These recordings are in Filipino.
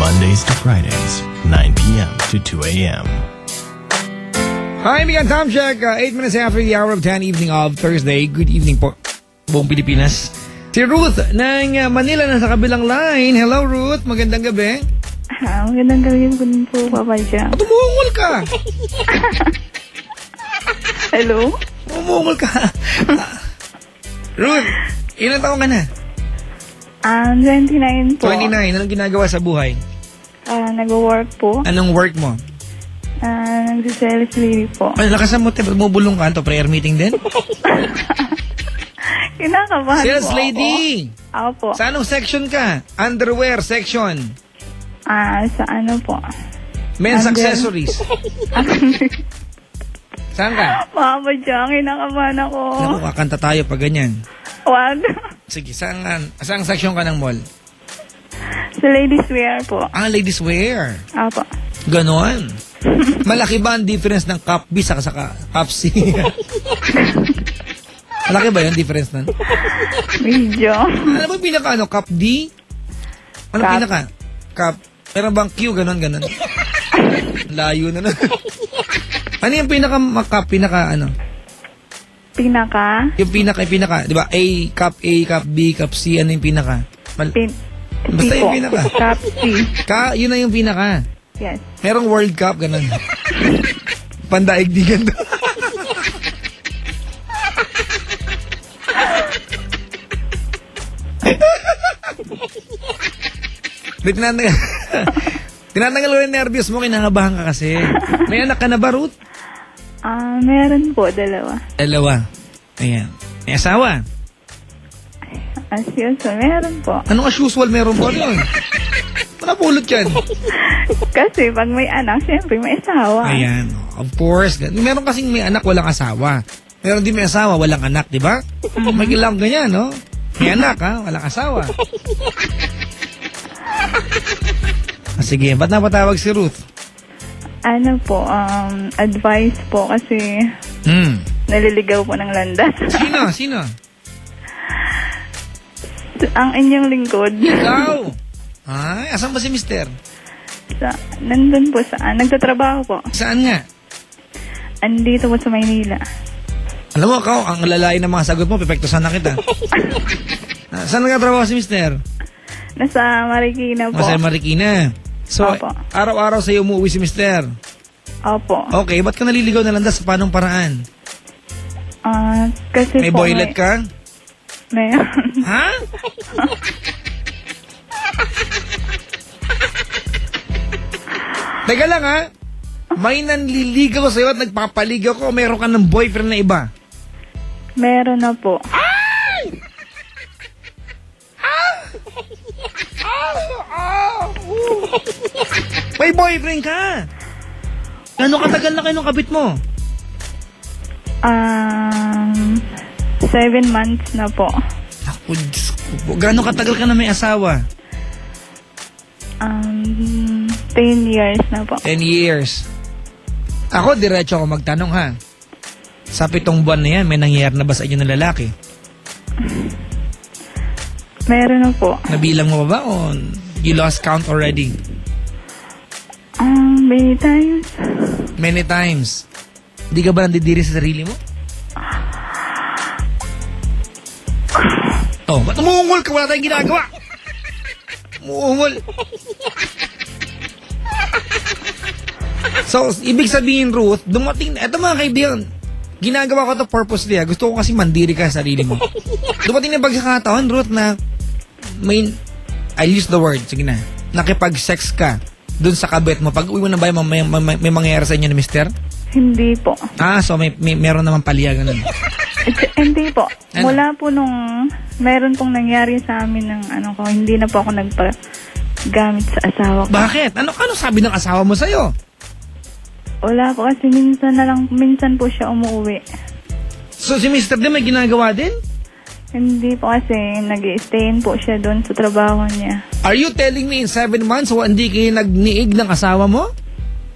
Mondays to Fridays, 9 p.m. to 2 a.m. Hi, Migan Time Check. 8 minutes after the hour of 10 evening of Thursday. Good evening po, buong Pilipinas. Si Ruth ng Manila na sa kabilang line. Hello, Ruth. Magandang gabi. Magandang gabi po, Papa Jack. Tumungol ka. Hello? Tumungol ka. Ruth, ilang taon ka na? 29 po. 29. Anong ginagawa sa buhay? Nag-work po. Anong work mo? Nag-sales lady po. Ay, lakasan mo, bumubulong ka. Ito, prayer meeting din? Kinakabahan Sales po lady. ako po. Sa anong section ka? Underwear section. Sa ano po? Men's accessories. Saan ka? Papa Jack, kinakabahan ako. Naku, kakanta tayo pag ganyan. Wag. Sige, saan section ka ng mall? Sa ladies wear po. Ladies wear. Apo. Ganon. Malaki ba ang difference ng cup B sa cup C? Malaki ba yung difference nun? Medyo. Ano ba pinaka cup D? Ano Cup. pinaka? Cup. Meron bang Q? Ganon. Layo na nun. Ano yung pinaka ano? Pinaka? Yung pinaka, di ba? Cup A, cup B, cup C, ano yung pinaka? Basta C yung po. pinaka. Cup C. Yun na yung pinaka. Yes. Merong World Cup, ganun. Pandaigdigan doon. Tinatanggal ko yung nervyos mo, kinakabahan ka kasi. May anak ka na ba, Ruth? Meron po, dalawa. Ayan. May asawa? As usual, meron po. Anong as usual meron po yun? Manapulot yan. Kasi pag may anak, siyempre may asawa. Ayan. Of course. Meron kasing may anak, walang asawa. Meron din may asawa, walang anak, di ba? May ilang ganyan, no? May anak, ha? Walang asawa. Sige, ba't napatawag si Ruth? Ano po, advice po kasi naliligaw po ng landas. Sino? Ang inyong lingkod. Ikaw! Ay, asan ba si mister? Nandun po nagtatrabaho po. Saan nga? Andito po sa Maynila. Alam mo, ang lalayo ng mga sagot mo, pepektosan na kita. Saan nagtatrabaho si mister? Nasa Marikina po. Nasa Marikina. So, Opo. araw-araw sa'yo umuwi si mister. Opo. Okay, ba't ka naliligaw na landas? Paanong paraan? Kasi May po, boylet ka? Meron. Ha? Teka lang, ha? May nanliligaw sa'yo at nagpapaligaw ko o meron ka ng boyfriend na iba? Meron na po. May boyfriend ka? Gano'ng katagal na kayo nung kabit mo? 7 months na po. Ako, Diyos ko po. Gano'ng katagal ka na may asawa? 10 years na po. 10 years. Ako, diretso ako magtanong, ha? Sa 7 buwan na yan, may nangyayari na ba sa inyo ng lalaki? Meron na po. Nabilang mo ba o you lost count already? Many times. Many times. Hindi ka ba nandidiri sa sarili mo? Oh, ba't umuungol ka? Wala tayong ginagawa. Umuungol. So, ibig sabihin, Ruth, dumating, eto mga kaibigan, ginagawa ko to purposely, ha? Gusto ko kasi mandiri ka sa sarili mo. Dumating na pagkakataon, Ruth, na may, I'll use the word, sige na, nakipag-sex ka dun sa kabet mo. Pag uwi mo na ba, may mangyayari sa inyo ni mister? Hindi po. So meron naman paliyagan nun. Hindi po. Ano? Mula po nung meron pong nangyari sa amin ng hindi na po ako nagpagamit sa asawa ko. Bakit? Ano sabi ng asawa mo sa'yo? Wala po kasi minsan po siya umuwi. So si Mr. din may ginagawa din? Hindi po kasi nag-i-stayin po siya doon sa trabaho niya. Are you telling me in 7 months hindi kayo nagniig ng asawa mo?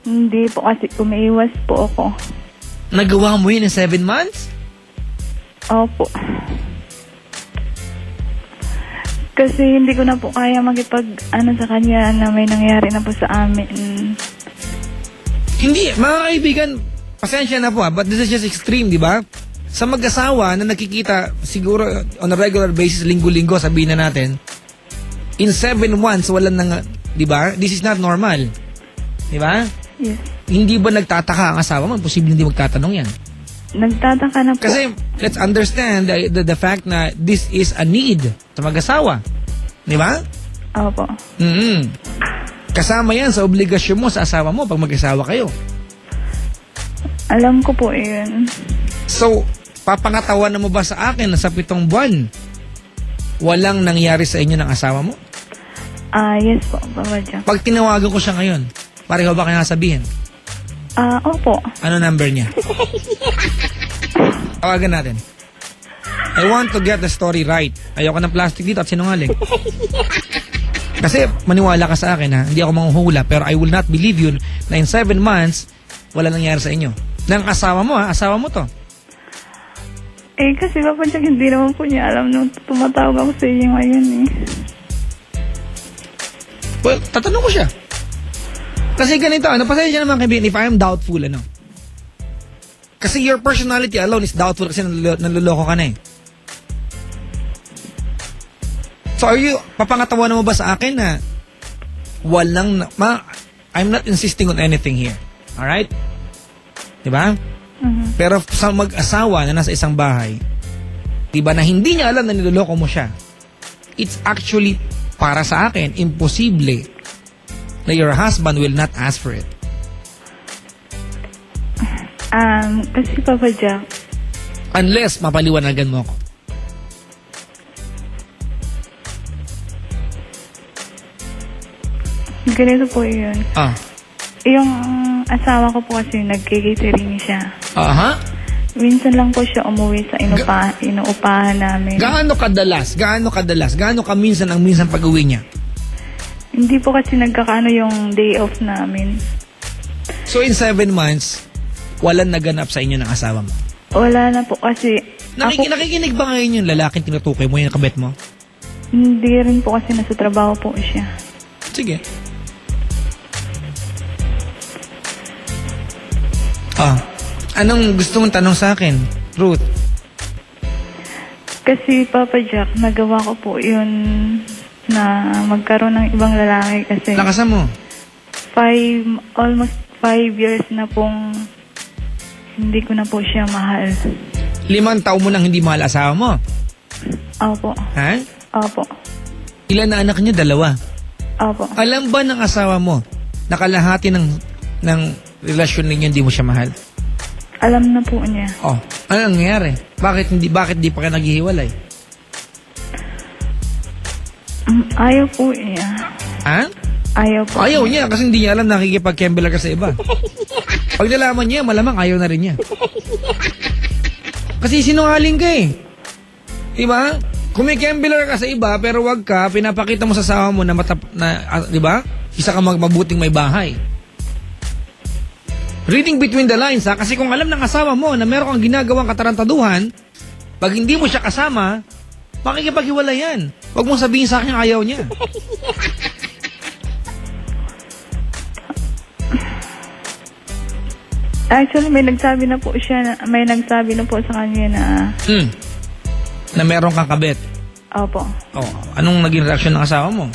Hindi po kasi umiiwas po ako. Nagawa mo yun in 7 months? Opo. Kasi hindi ko na po kaya sa kanya na may nangyari na po sa amin. Hindi, mga kaibigan, pasensya na po but this is just extreme, di ba? Sa mag-asawa na nakikita siguro on a regular basis, linggo-linggo, sabihin na natin, in 7 months, walang nang, di ba? This is not normal. Di ba? Yes. Hindi ba nagtataka ang asawa mo? Posible hindi magtatanong yan. Nagtataka na po. Kasi, let's understand the fact na this is a need sa mag-asawa. Di ba? Opo. Kasama yan sa obligasyon mo sa asawa mo pag mag-asawa kayo. Alam ko po yun. So, papangatawan na mo ba sa akin na sa 7 buwan, walang nangyari sa inyo ng asawa mo? Yes po, Papa Jack. Pag tinawagan ko siya ngayon, pareho ba kaya sabihin? Opo. Ano number niya? Tawagan natin. I want to get the story right. Ayoko ng plastic dito at sinungaling. Kasi maniwala ka sa akin ha, hindi ako manghuhula, pero I will not believe you na in 7 months, wala nangyari sa inyo. Nang asawa mo ha, asawa mo to. Kasi Papa Jack, hindi naman po niya alam nung tumatawag ako sa inyo ngayon Well, tatanong ko siya. Kasi ganito, pasensya naman kaibigan, if I am doubtful, Kasi your personality alone is doubtful kasi nanluloko ka na eh. So papangatawanan mo ba sa akin na I'm not insisting on anything here. Alright? Diba? Pero sa mag-asawa na nasa isang bahay, diba na hindi niya alam na niloloko mo siya, it's actually, para sa akin, imposible na your husband will not ask for it. Kasi Papa Jack, Unless mapaliwanagan mo ako. ganito po yun. Yung asawa ko po kasi nag-catering siya. Aha. Minsan lang po siya umuwi sa inuupahan namin. Gaano kadalas? Gaano kaminsan ang minsan pag-uwi niya? Hindi po kasi nagkakaano yung day off namin. So in 7 months, walang naganap sa inyo ng asawa mo? Wala na po kasi... Nakikinig ba ngayon yung lalaking tinutukoy mo, yung kabet mo? Hindi rin po kasi nasa trabaho po siya. Sige. Anong gusto mong tanong sa akin, Ruth? Kasi Papa Jack, nagawa ko po yun na magkaroon ng ibang lalaki kasi... Lakasan mo. Almost 5 years na pong hindi ko na po siya mahal. 5 taon mo nang hindi mahal asawa mo? Opo. Ha? Opo. Ilan na anak niya? 2? Opo. Alam ba ng asawa mo na kalahati ng relasyon ninyo hindi mo siya mahal? Alam na po niya. Ano nangyayari? Bakit di pa kayo naghihiwalay? Ayaw po niya. Ha? Ayaw po. Ayaw niya kasi hindi niya alam nakikipag-kembela ka sa iba. Pag nalaman niya, malamang ayaw na rin niya. Kasi sinungaling ka eh. Diba? Kumikembela ka sa iba pero wag ka, pinapakita mo sa asawa mo na diba? Isa ka mabuting may bahay. Reading between the lines kasi kung alam ng asawa mo na meron kang ginagawang katarantaduhan, pag hindi mo siya kasama, makikipaghiwalay yan. Huwag mong sabihin sa akin ayaw niya. Actually, may nagsabi na po sa kanya na... Na meron kang kabet. Opo. Anong naging reaksyon ng asawa mo?